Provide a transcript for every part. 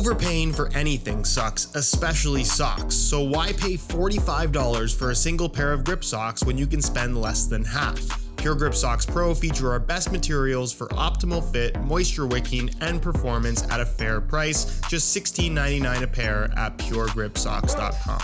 Overpaying for anything sucks, especially socks, so why pay $45 for a single pair of grip socks when you can spend less than half? Pure Grip Socks Pro feature our best materials for optimal fit, moisture wicking, and performance at a fair price, just $16.99 a pair at puregripsocks.com.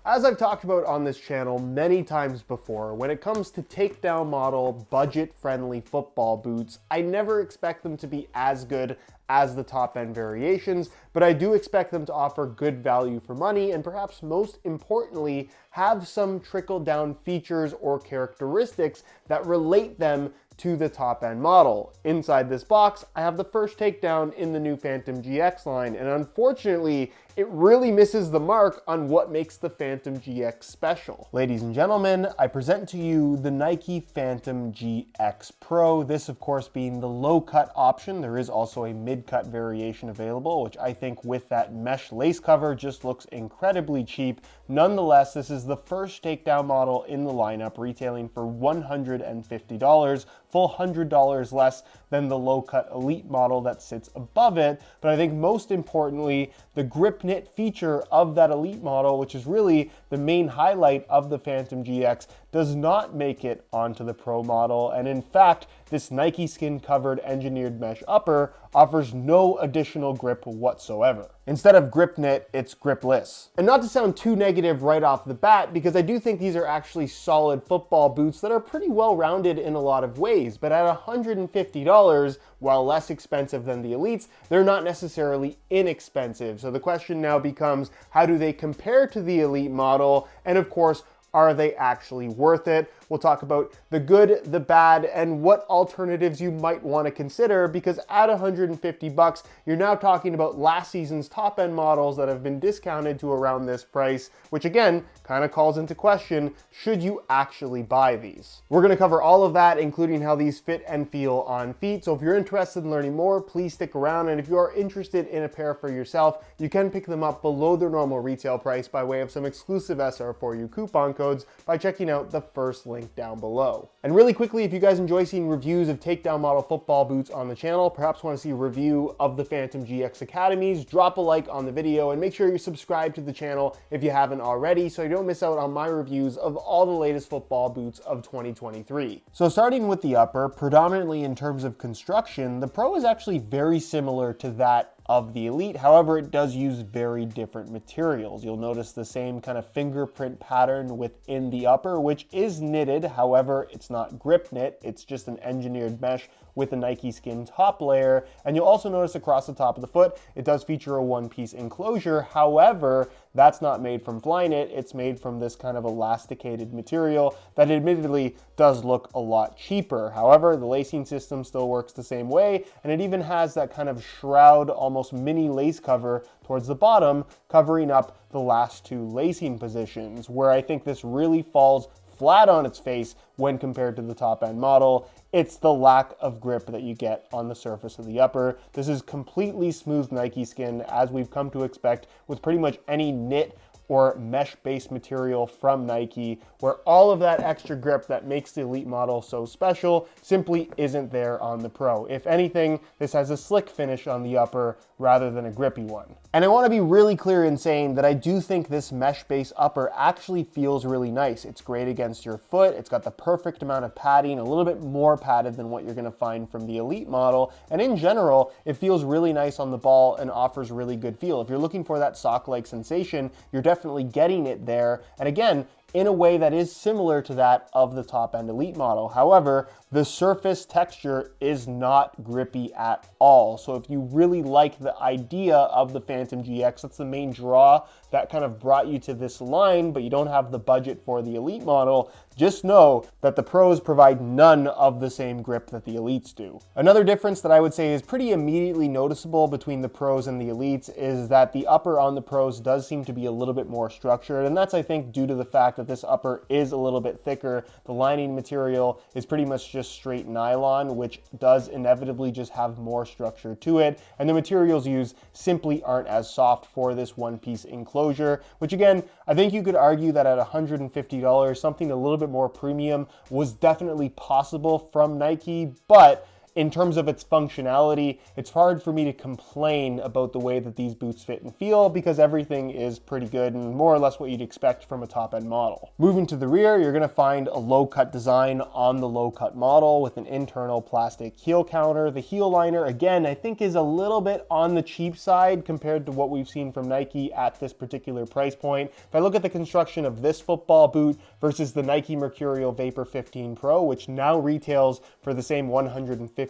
As I've talked about on this channel many times before, when it comes to takedown model, budget-friendly football boots, I never expect them to be as good as the top-end variations, but I do expect them to offer good value for money and perhaps most importantly, have some trickle-down features or characteristics that relate them to the top-end model. Inside this box, I have the first takedown in the new Phantom GX line, and unfortunately, it really misses the mark on what makes the Phantom GX special. Ladies and gentlemen, I present to you the Nike Phantom GX Pro. This, of course, being the low-cut option. There is also a mid-cut variation available, which I think with that mesh lace cover just looks incredibly cheap. Nonetheless, this is the first takedown model in the lineup, retailing for $150, full $100 less than the low-cut Elite model that sits above it. But I think most importantly, the GripKnit feature of that Elite model, which is really the main highlight of the Phantom GX, does not make it onto the Pro model. And in fact, this Nike skin-covered engineered mesh upper offers no additional grip whatsoever. Instead of GripKnit, it's gripless. And not to sound too negative right off the bat, because I do think these are actually solid football boots that are pretty well-rounded in a lot of ways, but at $150, while less expensive than the Elites, they're not necessarily inexpensive. So the question now becomes, how do they compare to the Elite model? And of course, are they actually worth it? We'll talk about the good, the bad, and what alternatives you might want to consider, because at $150, you're now talking about last season's top-end models that have been discounted to around this price, which again, kind of calls into question, should you actually buy these? We're going to cover all of that, including how these fit and feel on feet. So if you're interested in learning more, please stick around. And if you are interested in a pair for yourself, you can pick them up below their normal retail price by way of some exclusive SR4U coupon codes by checking out the first link down below. And really quickly, if you guys enjoy seeing reviews of takedown model football boots on the channel, perhaps want to see a review of the Phantom GX Academies, drop a like on the video and make sure you're subscribed to the channel if you haven't already, so you don't miss out on my reviews of all the latest football boots of 2023. So starting with the upper, predominantly in terms of construction, the Pro is actually very similar to that of the Elite. However, it does use very different materials. You'll notice the same kind of fingerprint pattern within the upper, which is knitted. However, it's not GripKnit. It's just an engineered mesh with a Nike skin top layer. And you'll also notice across the top of the foot, it does feature a one-piece enclosure. However, that's not made from Flyknit. It's made from this kind of elasticated material that admittedly does look a lot cheaper. However, the lacing system still works the same way, and it even has that kind of shroud, almost mini lace cover towards the bottom, covering up the last two lacing positions, where I think this really falls flat on its face when compared to the top-end model. It's the lack of grip that you get on the surface of the upper. This is completely smooth Nike skin, as we've come to expect with pretty much any knit or mesh-based material from Nike, where all of that extra grip that makes the Elite model so special simply isn't there on the Pro. If anything, this has a slick finish on the upper rather than a grippy one. And I want to be really clear in saying that I do think this mesh-based upper actually feels really nice. It's great against your foot. It's got the perfect amount of padding, a little bit more padded than what you're going to find from the Elite model. And in general, it feels really nice on the ball and offers really good feel. If you're looking for that sock-like sensation, you're definitely getting it there. And again, in a way that is similar to that of the top-end Elite model. However, the surface texture is not grippy at all. So if you really like the idea of the Phantom GX, that's the main draw that kind of brought you to this line, but you don't have the budget for the Elite model, just know that the Pros provide none of the same grip that the Elites do. Another difference that I would say is pretty immediately noticeable between the Pros and the Elites is that the upper on the Pros does seem to be a little bit more structured, and that's, I think, due to the fact that this upper is a little bit thicker. The lining material is pretty much just straight nylon, which does inevitably just have more structure to it, and the materials used simply aren't as soft for this one-piece enclosure, which again, I think you could argue that at $150, something a little bit more premium was definitely possible from Nike, but in terms of its functionality, it's hard for me to complain about the way that these boots fit and feel because everything is pretty good and more or less what you'd expect from a top-end model. Moving to the rear, you're going to find a low-cut design on the low-cut model with an internal plastic heel counter. The heel liner, again, I think is a little bit on the cheap side compared to what we've seen from Nike at this particular price point. If I look at the construction of this football boot versus the Nike Mercurial Vapor 15 Pro, which now retails for the same $150,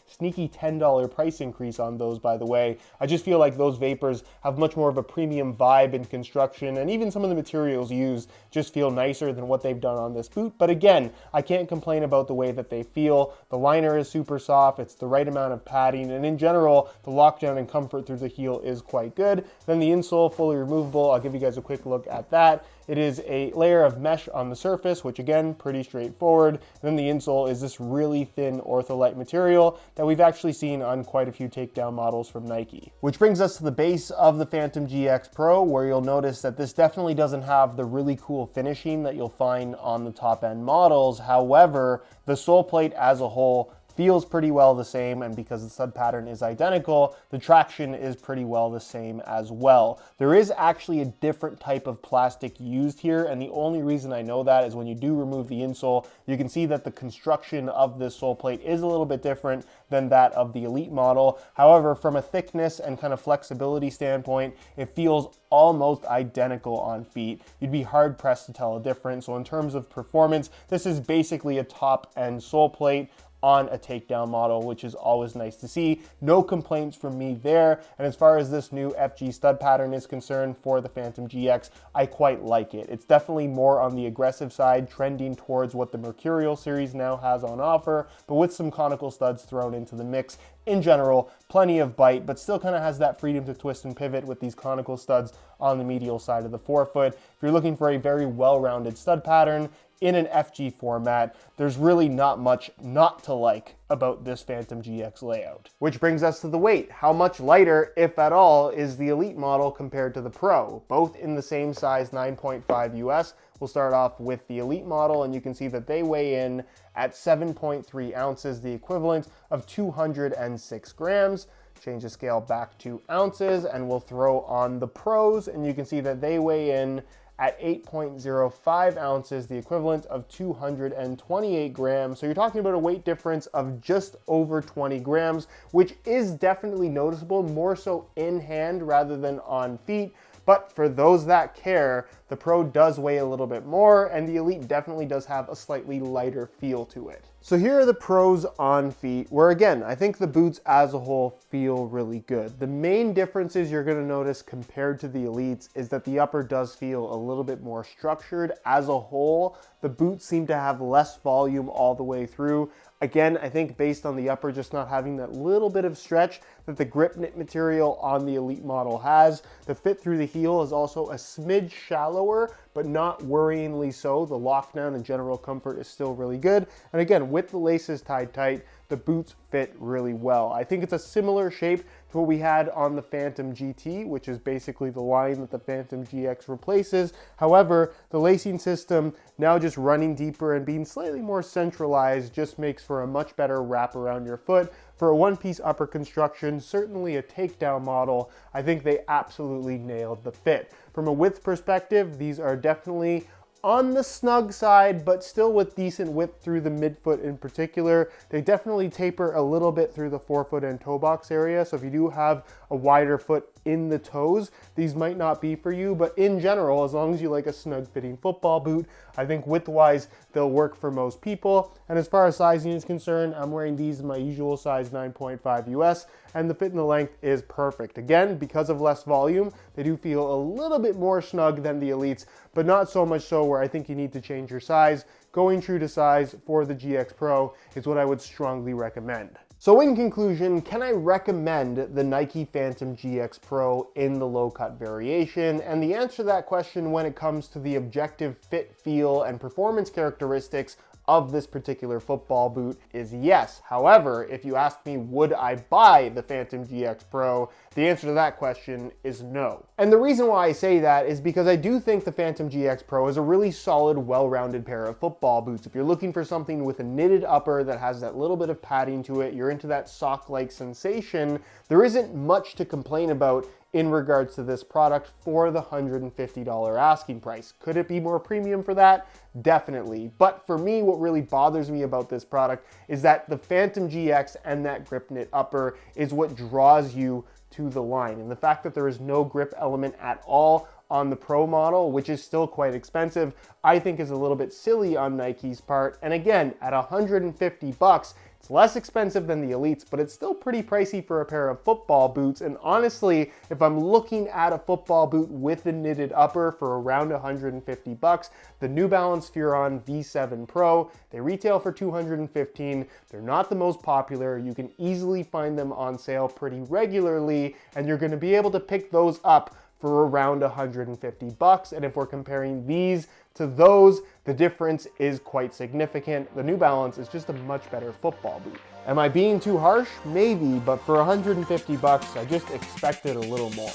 sneaky $10 price increase on those, by the way. I just feel like those Vapors have much more of a premium vibe in construction, and even some of the materials used just feel nicer than what they've done on this boot. But again, I can't complain about the way that they feel. The liner is super soft, it's the right amount of padding, and in general, the lockdown and comfort through the heel is quite good. Then the insole, fully removable. I'll give you guys a quick look at that. It is a layer of mesh on the surface, which again, pretty straightforward. And then the insole is this really thin ortholite material that we've actually seen on quite a few takedown models from Nike. Which brings us to the base of the Phantom GX Pro, where you'll notice that this definitely doesn't have the really cool finishing that you'll find on the top end models. However, the sole plate as a whole feels pretty well the same, and because the stud pattern is identical, the traction is pretty well the same as well. There is actually a different type of plastic used here, and the only reason I know that is when you do remove the insole, you can see that the construction of this sole plate is a little bit different than that of the Elite model. However, from a thickness and kind of flexibility standpoint, it feels almost identical on feet. You'd be hard pressed to tell a difference. So in terms of performance, this is basically a top end sole plate on a takedown model, which is always nice to see. No complaints from me there. And as far as this new FG stud pattern is concerned for the Phantom GX, I quite like it. It's definitely more on the aggressive side, trending towards what the Mercurial series now has on offer, but with some conical studs thrown into the mix. In general, plenty of bite, but still kind of has that freedom to twist and pivot with these conical studs on the medial side of the forefoot. If you're looking for a very well-rounded stud pattern in an FG format, there's really not much not to like about this Phantom GX layout. Which brings us to the weight. How much lighter, if at all, is the Elite model compared to the Pro? Both in the same size, 9.5 US. We'll start off with the Elite model, and you can see that they weigh in at 7.3 ounces, the equivalent of 206 grams. Change the scale back to ounces, and we'll throw on the Pros, and you can see that they weigh in at 8.05 ounces, the equivalent of 228 grams. So you're talking about a weight difference of just over 20 grams, which is definitely noticeable, more so in hand rather than on feet. But for those that care, the Pro does weigh a little bit more, and the Elite definitely does have a slightly lighter feel to it. So here are the Pros on feet, where again, I think the boots as a whole feel really good. The main differences you're gonna notice compared to the Elites is that the upper does feel a little bit more structured. As a whole, the boots seem to have less volume all the way through. Again, I think based on the upper just not having that little bit of stretch that the GripKnit material on the Elite model has. The fit through the heel is also a smidge shallower, but not worryingly so. The lockdown and general comfort is still really good. And again, with the laces tied tight, the boots fit really well. I think it's a similar shape to what we had on the Phantom GT, which is basically the line that the Phantom GX replaces. However, the lacing system now just running deeper and being slightly more centralized just makes for a much better wrap around your foot. For a one-piece upper construction, certainly a takedown model, I think they absolutely nailed the fit. From a width perspective, these are definitely on the snug side, but still with decent width through the midfoot in particular. They definitely taper a little bit through the forefoot and toe box area. So if you do have a wider foot in the toes, these might not be for you, but in general, as long as you like a snug fitting football boot, I think width-wise, they'll work for most people. And as far as sizing is concerned, I'm wearing these in my usual size 9.5 US, and the fit and the length is perfect. Again, because of less volume, they do feel a little bit more snug than the Elites, but not so much so where I think you need to change your size. Going true to size for the GX Pro is what I would strongly recommend. So in conclusion, can I recommend the Nike Phantom GX Pro in the low-cut variation? And the answer to that question when it comes to the objective fit, feel, and performance characteristics of this particular football boot is yes. However, if you ask me, would I buy the Phantom GX Pro? The answer to that question is no. And the reason why I say that is because I do think the Phantom GX Pro is a really solid, well-rounded pair of football boots. If you're looking for something with a knitted upper that has that little bit of padding to it, you're into that sock-like sensation, there isn't much to complain about in regards to this product for the $150 asking price. Could it be more premium for that? Definitely. But for me, what really bothers me about this product is that the Phantom GX and that GripKnit upper is what draws you to the line. And the fact that there is no grip element at all on the Pro model, which is still quite expensive, I think is a little bit silly on Nike's part. And again, at $150, it's less expensive than the Elites, but it's still pretty pricey for a pair of football boots. And honestly, if I'm looking at a football boot with a knitted upper for around $150, the New Balance Furon V7 Pro, they retail for $215. They're not the most popular. You can easily find them on sale pretty regularly, and you're going to be able to pick those up for around $150. And if we're comparing these to those, the difference is quite significant. The New Balance is just a much better football boot. Am I being too harsh? Maybe, but for $150, I just expected a little more.